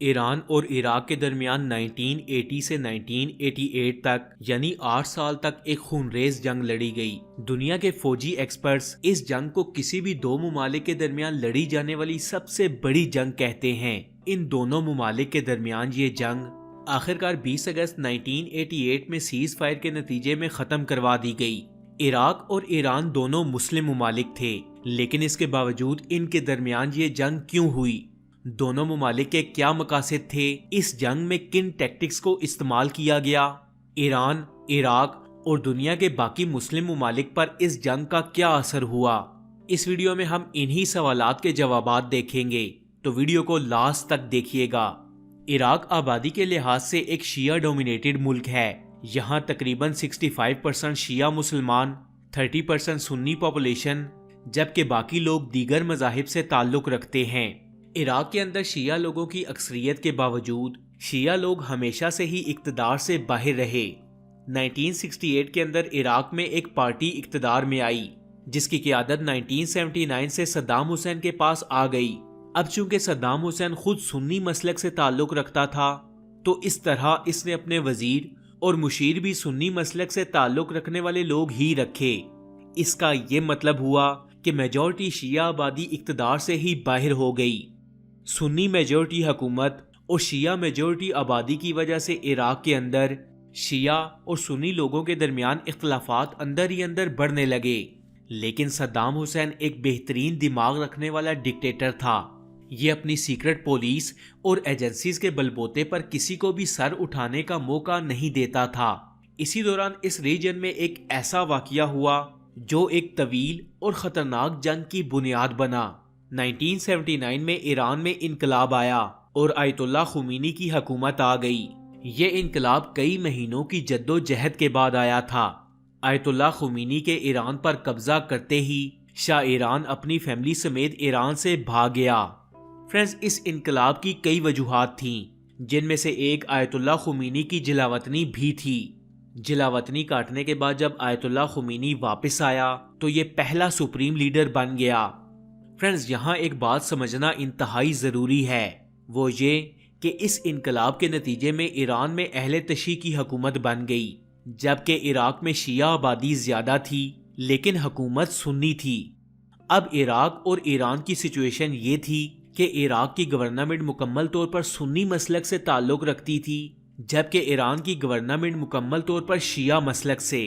Iran और Iraq के दरमियान 1980 से 1988 तक यानी 8 साल तक एक खूनरेज जंग लड़ी गई। दुनिया के फौजी एक्सपर्ट्स इस जंग को किसी भी दो ममालिक के दरमियान लड़ी जाने वाली सबसे बड़ी जंग कहते हैं। इन दोनों ममालिक के दरमियान ये जंग आखिरकार 20 अगस्त 1988 में सीज फायर के नतीजे में खत्म करवा दी गई। इराक और ईरान दोनों मुस्लिम ममालिक थे, लेकिन इसके बावजूद इनके दरमियान ये जंग क्यों हुई, दोनों ममालिक के क्या मकासद थे, इस जंग में किन टैक्टिक्स को इस्तेमाल किया गया, ईरान, इराक और दुनिया के बाकी मुस्लिम ममालिक पर इस जंग का क्या असर हुआ, इस वीडियो में हम इन्हीं सवालात के जवाबात देखेंगे, तो वीडियो को लास्ट तक देखिएगा। इराक आबादी के लिहाज से एक शिया डोमिनेटेड मुल्क है। यहाँ तकरीबन 65% शिया मुसलमान, 30% सुन्नी पॉपुलेशन, जबकि बाकी लोग दीगर मजाहिब से ताल्लुक रखते हैं। इराक के अंदर शिया लोगों की अक्सरियत के बावजूद शिया लोग हमेशा से ही इक्तदार से बाहर रहे। 1968 के अंदर इराक में एक पार्टी इक्तदार में आई जिसकी क़यादत 1979 से सद्दाम हुसैन के पास आ गई। अब चूंकि सद्दाम हुसैन खुद सुन्नी मसलक से ताल्लुक रखता था, तो इस तरह इसने अपने वजीर और मुशीर भी सुन्नी मसलक से ताल्लुक रखने वाले लोग ही रखे। इसका ये मतलब हुआ कि मेजॉरिटी शिया आबादी इक्तदार से ही बाहर हो गई। सुन्नी मेजॉरिटी हुकूमत और शिया मेजॉरिटी आबादी की वजह से इराक के अंदर शिया और सुन्नी लोगों के दरमियान इख्तलाफात अंदर ही अंदर बढ़ने लगे। लेकिन सद्दाम हुसैन एक बेहतरीन दिमाग रखने वाला डिक्टेटर था। ये अपनी सीक्रेट पुलिस और एजेंसीज के बलबूते पर किसी को भी सर उठाने का मौका नहीं देता था। इसी दौरान इस रीजन में एक ऐसा वाकया हुआ जो एक तवील और खतरनाक जंग की बुनियाद बना। 1979 में ईरान में इनकलाब आया और आयतुल्लाह खुमैनी की हुकूमत आ गई। ये इनकलाब कई महीनों की जद्दोजहद के बाद आया था। आयतुल्लाह खुमैनी के ईरान पर कब्जा करते ही शाह ईरान अपनी फैमिली समेत ईरान से भाग गया। फ्रेंड्स, इस इनकलाब की कई वजूहात थीं, जिनमें से एक आयतुल्लाह खुमैनी की जलावतनी भी थी। जलावतनी काटने के बाद जब आयतुल्लाह खुमैनी वापस आया तो ये पहला सुप्रीम लीडर बन गया। फ्रेंड्स, यहाँ एक बात समझना इंतहाई ज़रूरी है, वो ये कि इस इनकलाब के नतीजे में ईरान में अहले तशी की हुकूमत बन गई, जबकि इराक में शिया आबादी ज़्यादा थी लेकिन हुकूमत सुन्नी थी। अब इराक और ईरान की सिचुएशन ये थी कि इराक की गवर्नमेंट मुकम्मल तौर पर सुन्नी मसलक से ताल्लुक़ रखती थी, जबकि ईरान की गवर्नमेंट मुकम्मल तौर पर शिया मसलक से।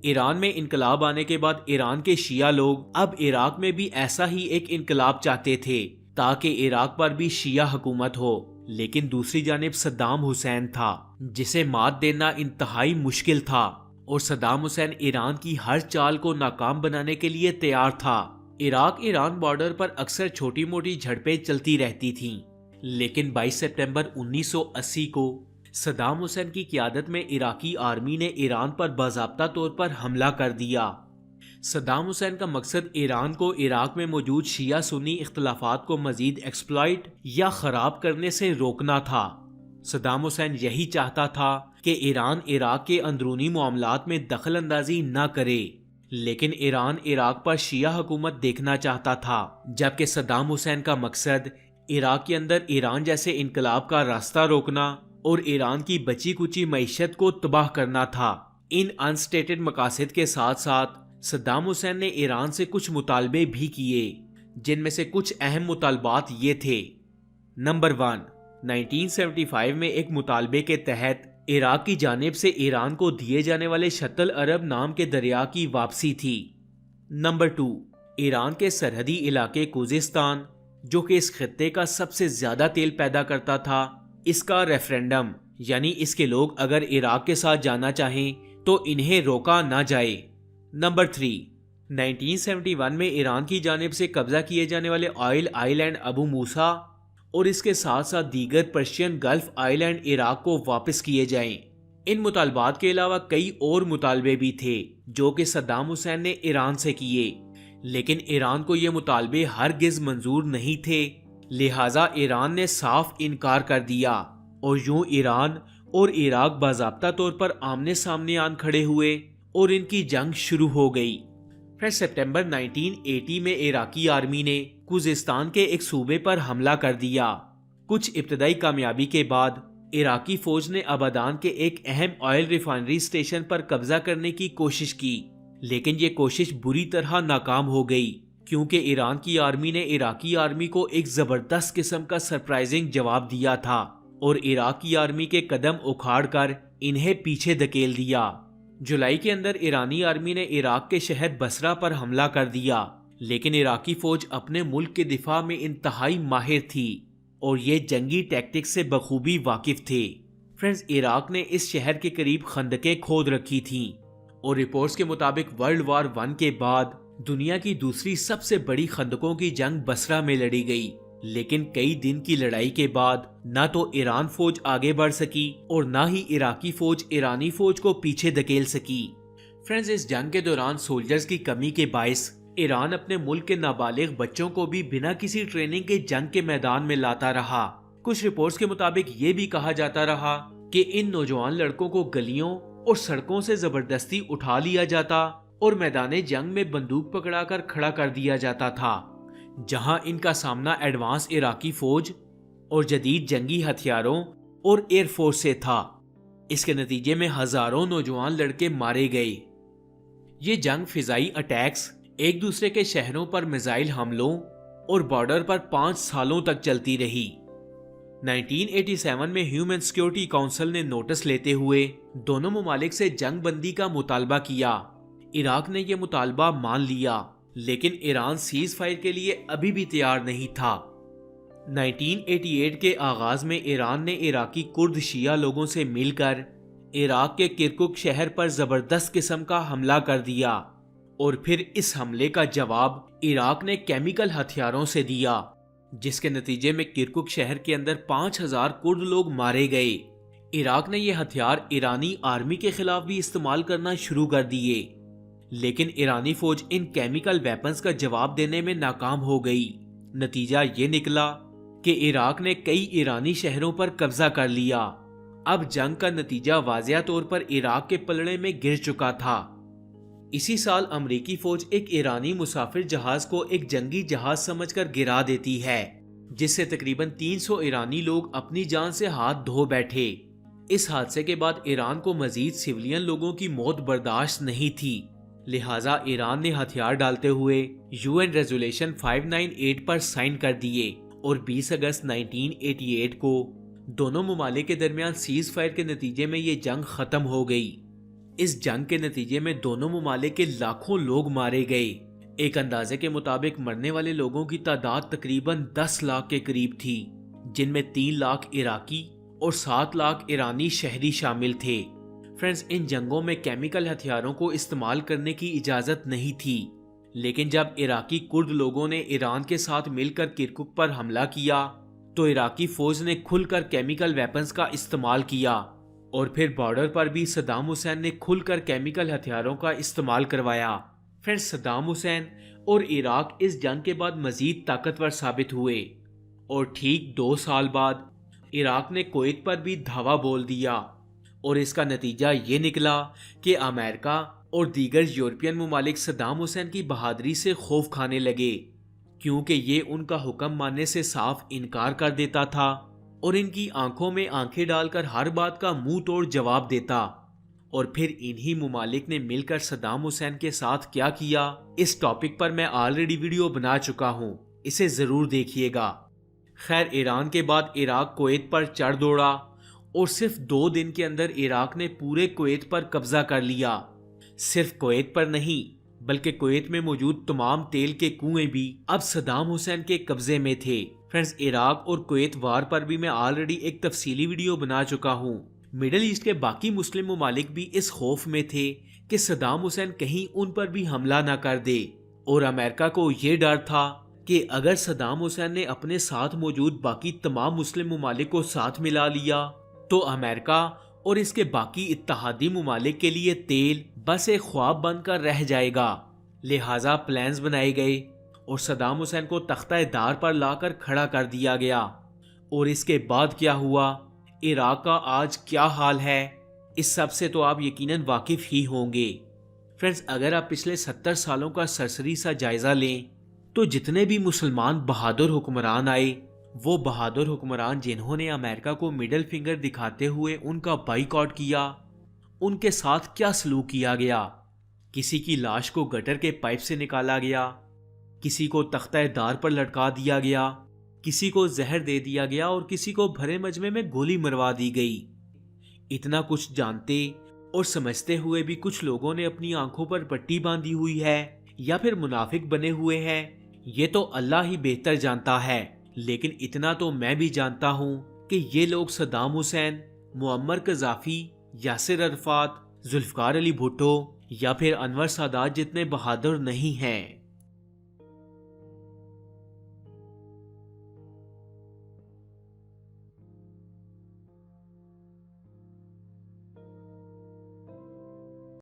ईरान में इनकलाब आने के बाद ईरान के शिया लोग अब इराक में भी ऐसा ही एक इनकलाब चाहते थे ताकि इराक पर भी शिया हुकूमत हो। लेकिन दूसरी जानिब सद्दाम हुसैन था जिसे मात देना इंतहाई मुश्किल था और सद्दाम हुसैन ईरान की हर चाल को नाकाम बनाने के लिए तैयार था। इराक ईरान बॉर्डर पर अक्सर छोटी मोटी झड़पें चलती रहती थीं, लेकिन 22 सितंबर 1980 को सद्दाम हुसैन की क़यादत में इराकी आर्मी ने ईरान पर बाज़ाब्ता तौर पर हमला कर दिया। सद्दाम हुसैन का मकसद ईरान को इराक में मौजूद शिया सुन्नी इख्तलाफात को मजीद एक्सप्लॉइट या ख़राब करने से रोकना था। सद्दाम हुसैन यही चाहता था कि ईरान इराक के अंदरूनी मामलात में दखल अंदाजी न करे, लेकिन ईरान इराक पर शिया हुकूमत देखना चाहता था, जबकि सद्दाम हुसैन का मकसद इराक के अंदर ईरान जैसे इनकलाब का रास्ता रोकना और ईरान की बची कुची मईशत को तबाह करना था। इन अनस्टेटेड मकासद के साथ साथ सद्दाम हुसैन ने ईरान से कुछ मुतालबे भी किए, जिनमें से कुछ अहम मुतालबात ये थे। नंबर 1, 1975 में एक मुतालबे के तहत इराक की जानिब से ईरान को दिए जाने वाले शत्ल अरब नाम के दरिया की वापसी थी। नंबर 2, ईरान के सरहदी इलाके खुजिस्तान, जो कि इस खित्ते का सबसे ज्यादा तेल पैदा करता था, इसका रेफरेंडम, यानी इसके लोग अगर इराक के साथ जाना चाहें तो इन्हें रोका ना जाए। नंबर 3, 1971 में ईरान की जानिब से कब्जा किए जाने वाले ऑयल आइलैंड अबू मूसा और इसके साथ साथ दीगर पर्शियन गल्फ आइलैंड इराक को वापस किए जाएं। इन मुतालबात के अलावा कई और मुतालबे भी थे जो कि सद्दाम हुसैन ने ईरान से किए, लेकिन ईरान को ये मुतालबे हरगिज मंजूर नहीं थे, लिहाजा ईरान ने साफ इनकार कर दिया और यूं ईरान और इराक बाज़ाब्ता तौर पर आमने सामने आन खड़े हुए और इनकी जंग शुरू हो गई। फिर सितंबर 1980 में इराकी आर्मी ने खुजिस्तान के एक सूबे पर हमला कर दिया कुछ इब्तदाई कामयाबी के बाद इराकी फौज ने अबादान के एक अहम ऑयल रिफाइनरी स्टेशन पर कब्जा करने की कोशिश की, लेकिन ये कोशिश बुरी तरह नाकाम हो गई क्योंकि ईरान की आर्मी ने इराकी आर्मी को एक जबरदस्त किस्म का सरप्राइजिंग जवाब दिया था और इराक की आर्मी के कदम उखाड़कर इन्हें पीछे धकेल दिया। जुलाई के अंदर ईरानी आर्मी ने इराक के शहर बसरा पर हमला कर दिया, लेकिन इराकी फौज अपने मुल्क के दिफा में इंतहाई माहिर थी और ये जंगी टैक्टिक्स से बखूबी वाकिफ थे। फ्रेंड्स, इराक ने इस शहर के करीब खंदकें खोद रखी थीं और रिपोर्ट्स के मुताबिक वर्ल्ड वार 1 के बाद दुनिया की दूसरी सबसे बड़ी खंदकों की जंग बसरा में लड़ी गई। लेकिन कई दिन की लड़ाई के बाद न तो ईरान फौज आगे बढ़ सकी और न ही इराकी फौज ईरानी फौज को पीछे धकेल सकी। फ्रेंड्स, इस जंग के दौरान सोल्जर्स की कमी के बायस ईरान अपने मुल्क के नाबालिग बच्चों को भी बिना किसी ट्रेनिंग के जंग के मैदान में लाता रहा। कुछ रिपोर्ट्स के मुताबिक ये भी कहा जाता रहा कि इन नौजवान लड़कों को गलियों और सड़कों से जबरदस्ती उठा लिया जाता और मैदान जंग में बंदूक पकड़ाकर खड़ा कर दिया जाता था, जहां इनका सामना एडवांस इराकी फौज और जदीद जंगी हथियारों और एयरफोर्स से था। इसके नतीजे में हजारों नौजवान लड़के मारे गए। ये जंग फिजाई अटैक्स, एक दूसरे के शहरों पर मिसाइल हमलों और बॉर्डर पर 5 सालों तक चलती रही। 1987 में ह्यूमन सिक्योरिटी काउंसिल ने नोटिस लेते हुए दोनों ममालिक से जंग बंदी का मुतालबा किया। इराक ने यह मुतालबा मान लिया, लेकिन ईरान सीज फायर के लिए अभी भी तैयार नहीं था। 1988 के आगाज में ईरान ने इराकी कुर्द शिया लोगों से मिलकर इराक के किरकुक शहर पर जबरदस्त किस्म का हमला कर दिया और फिर इस हमले का जवाब इराक ने केमिकल हथियारों से दिया, जिसके नतीजे में किरकुक शहर के अंदर 5000 कुर्द लोग मारे गए। इराक ने यह हथियार ईरानी आर्मी के खिलाफ भी इस्तेमाल करना शुरू कर दिए, लेकिन ईरानी फौज इन केमिकल वेपन्स का जवाब देने में नाकाम हो गई। नतीजा ये निकला कि इराक ने कई ईरानी शहरों पर कब्जा कर लिया। अब जंग का नतीजा वाज़िया तौर पर इराक के पलड़े में गिर चुका था। इसी साल अमेरिकी फौज एक ईरानी मुसाफिर जहाज को एक जंगी जहाज समझकर गिरा देती है, जिससे तकरीबन 300 ईरानी लोग अपनी जान से हाथ धो बैठे। इस हादसे के बाद ईरान को मजीद सिविलियन लोगों की मौत बर्दाश्त नहीं थी, लिहाजा ईरान ने हथियार डालते हुए यूएन रेजोल्यूशन 598 पर साइन कर दिए और 20 अगस्त 1988 को दोनों ममालिक के दरमियान सीज फायर के नतीजे में ये जंग खत्म हो गई। इस जंग के नतीजे में दोनों ममालिक के लाखों लोग मारे गए। एक अंदाजे के मुताबिक मरने वाले लोगों की तादाद तकरीबन 10 लाख के करीब थी, जिनमें 3 लाख इराकी और 7 लाख ईरानी शहरी शामिल थे। फ्रेंड्स, इन जंगों में केमिकल हथियारों को इस्तेमाल करने की इजाजत नहीं थी, लेकिन जब इराकी कुर्द लोगों ने ईरान के साथ मिलकर किरकुक पर हमला किया तो इराकी फौज ने खुलकर केमिकल वेपन्स का इस्तेमाल किया और फिर बॉर्डर पर भी सद्दाम हुसैन ने खुलकर केमिकल हथियारों का इस्तेमाल करवाया। फ्रेंड्स, सद्दाम हुसैन और इराक इस जंग के बाद मजीद ताकतवर साबित हुए और ठीक 2 साल बाद इराक ने कुवैत पर भी धावा बोल दिया और इसका नतीजा ये निकला कि अमेरिका और दीगर यूरोपियन ममालिक सद्दाम हुसैन की बहादुरी से खौफ खाने लगे, क्योंकि ये उनका हुक्म मानने से साफ इनकार कर देता था और इनकी आंखों में आंखें डालकर हर बात का मुंह तोड़ जवाब देता। और फिर इन्हीं ममालिक ने मिलकर सद्दाम हुसैन के साथ क्या किया, इस टॉपिक पर मैं ऑलरेडी वीडियो बना चुका हूँ, इसे जरूर देखिएगा। खैर, ईरान के बाद इराक कुवैत पर चढ़ दौड़ा और सिर्फ 2 दिन के अंदर इराक ने पूरे कुवैत पर कब्जा कर लिया। सिर्फ कुवैत पर नहीं, बल्कि कुवैत में मौजूद तमाम तेल के कुएं भी अब सद्दाम हुसैन के कब्जे में थे। फ्रेंड्स, इराक और कुवैत वार पर भी मैं ऑलरेडी एक तफसीली वीडियो बना चुका हूँ। मिडिल ईस्ट के बाकी मुस्लिम ममालिक भी इस खौफ में थे कि सद्दाम हुसैन कहीं उन पर भी हमला ना कर दे, और अमेरिका को ये डर था कि अगर सद्दाम हुसैन ने अपने साथ मौजूद बाकी तमाम मुस्लिम ममालिक को साथ मिला लिया तो अमेरिका और इसके बाकी इत्तहादी ममालिक के लिए तेल बस एक ख्वाब बनकर रह जाएगा। लिहाजा प्लान्स बनाए गए और सद्दाम हुसैन को तख्ता-ए-दार पर लाकर खड़ा कर दिया गया। और इसके बाद क्या हुआ, इराक का आज क्या हाल है, इस सब से तो आप यकीनन वाकिफ ही होंगे। फ्रेंड्स, अगर आप पिछले 70 सालों का सरसरी सा जायजा लें तो जितने भी मुसलमान बहादुर हुक्मरान आए वो बहादुर हुक्मरान जिन्होंने अमेरिका को मिडिल फिंगर दिखाते हुए उनका बाइकआउट किया, उनके साथ क्या सलूक किया गया। किसी की लाश को गटर के पाइप से निकाला गया, किसी को तख्ता दार पर लटका दिया गया, किसी को जहर दे दिया गया और किसी को भरे मजमे में गोली मरवा दी गई। इतना कुछ जानते और समझते हुए भी कुछ लोगों ने अपनी आंखों पर पट्टी बांधी हुई है या फिर मुनाफिक बने हुए हैं, ये तो अल्लाह ही बेहतर जानता है। लेकिन इतना तो मैं भी जानता हूँ कि ये लोग सद्दाम हुसैन, मुअम्मर कज़ाफी, यासिर अरफात, जुल्फकार अली भुट्टो या फिर अनवर सादात जितने बहादुर नहीं हैं।